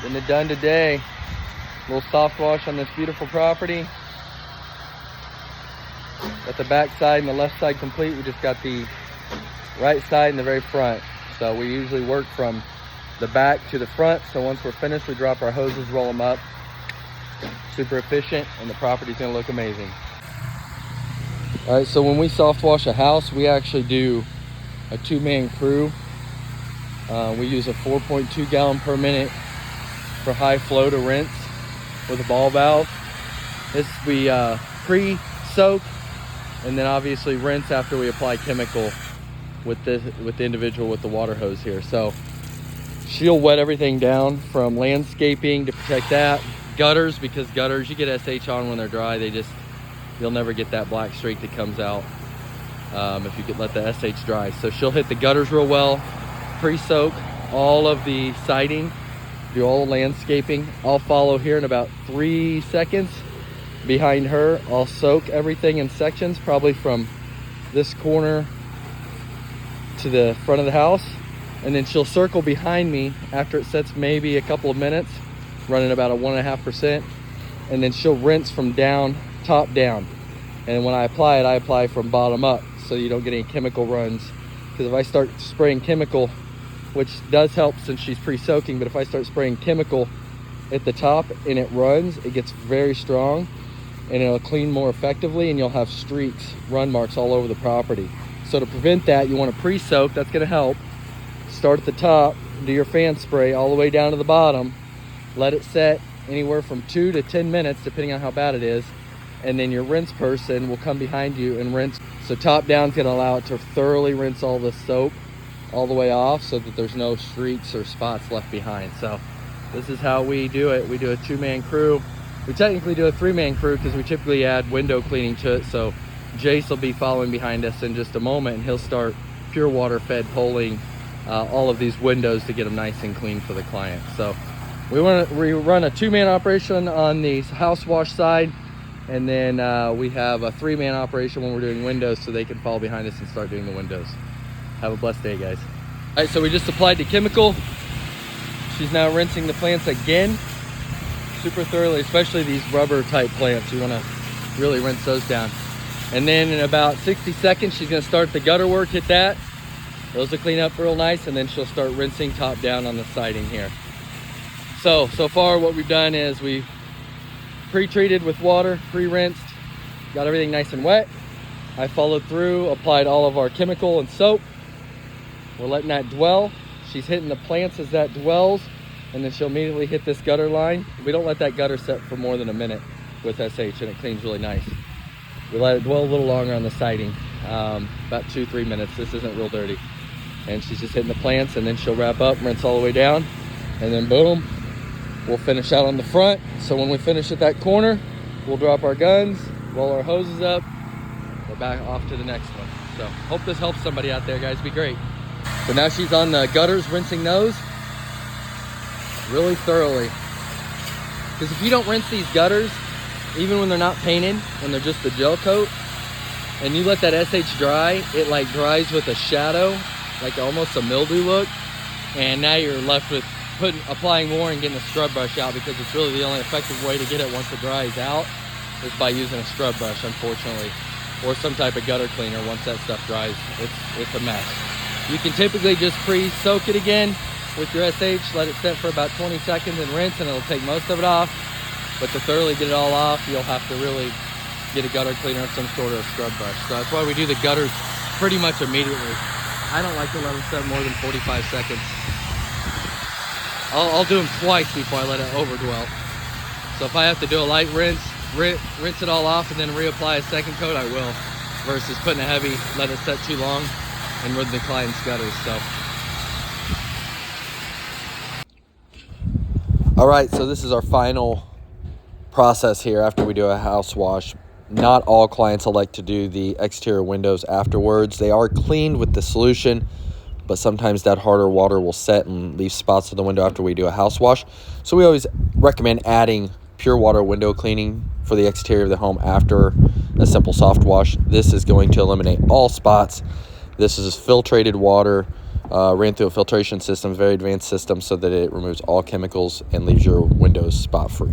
Getting it done today. A little soft wash on this beautiful property. Got the back side and the left side complete. We just got the right side and the very front. So we usually work from the back to the front. So once we're finished, we drop our hoses, roll them up. Super efficient, and the property's gonna look amazing. All right, so when we soft wash a house, we actually do a 2-man crew. We use a 4.2 gallon per minute for high flow to rinse with a ball valve. This we pre-soak and then obviously rinse after we apply chemical with the individual with the water hose here. So she'll wet everything down from landscaping to protect that. Gutters, because gutters, you get SH on when they're dry, you'll never get that black streak that comes out if you could let the SH dry. So she'll hit the gutters real well, pre-soak all of the siding, do all the landscaping. I'll follow here in about 3 seconds behind her. I'll soak everything in sections, probably from this corner to the front of the house, and then she'll circle behind me after it sets maybe a couple of minutes, running about a 1.5%, and then she'll rinse from top down. And when I apply from bottom up, so you don't get any chemical runs. Because if I start spraying chemical, which does help since she's pre-soaking, but if I start spraying chemical at the top and it runs, it gets very strong and it'll clean more effectively, and you'll have streaks, run marks all over the property. So to prevent that, you want to pre-soak. That's going to help. Start at the top, do your fan spray all the way down to the bottom, let it set anywhere from 2 to 10 minutes depending on how bad it is, and then your rinse person will come behind you and rinse. So top down is going to allow it to thoroughly rinse all the soap all the way off so that there's no streaks or spots left behind. So this is how we do it. We do a 2-man crew. We technically do a 3-man crew because we typically add window cleaning to it. So Jace will be following behind us in just a moment, and he'll start pure water fed pulling all of these windows to get them nice and clean for the client. So we run a 2-man operation on the house wash side, and then we have a 3-man operation when we're doing windows, so they can follow behind us and start doing the windows. Have a blessed day, guys. All right, so we just applied the chemical. She's now rinsing the plants again, super thoroughly, especially these rubber type plants. You want to really rinse those down. And then in about 60 seconds, she's going to start the gutter work, hit that. Those will clean up real nice, and then she'll start rinsing top down on the siding here. So far what we've done is we pre-treated with water, pre-rinsed, got everything nice and wet. I followed through, applied all of our chemical and soap. We're letting that dwell. She's hitting the plants as that dwells, and then she'll immediately hit this gutter line. We don't let that gutter set for more than a minute with SH, and it cleans really nice. We let it dwell a little longer on the siding, about 2-3 minutes. This isn't real dirty. And she's just hitting the plants, and then she'll wrap up, rinse all the way down, and then boom, we'll finish out on the front. So when we finish at that corner, we'll drop our guns, roll our hoses up, we're back off to the next one. So hope this helps somebody out there, guys. Be great. So now she's on the gutters, rinsing those really thoroughly. Because if you don't rinse these gutters, even when they're not painted, when they're just the gel coat, and you let that SH dry, it like dries with a shadow, like almost a mildew look. And now you're left with applying more and getting a scrub brush out, because it's really the only effective way to get it once it dries out is by using a scrub brush, unfortunately, or some type of gutter cleaner. Once that stuff dries, it's a mess. You can typically just pre-soak it again with your SH, let it set for about 20 seconds and rinse, and it'll take most of it off. But to thoroughly get it all off, you'll have to really get a gutter cleaner or some sort of scrub brush. So that's why we do the gutters pretty much immediately. I don't like to let them set more than 45 seconds. I'll do them twice before I let it overdwell. So if I have to do a light rinse it all off and then reapply a second coat, I will, versus putting a heavy, let it set too long and ruin the client's gutters. So all right, so this is our final process here after we do a house wash. Not all clients elect to do the exterior windows afterwards. They are cleaned with the solution, but sometimes that harder water will set and leave spots on the window after we do a house wash. So we always recommend adding pure water window cleaning for the exterior of the home after a simple soft wash. This is going to eliminate all spots. This is filtrated water ran through a filtration system, very advanced system, so that it removes all chemicals and leaves your windows spot free.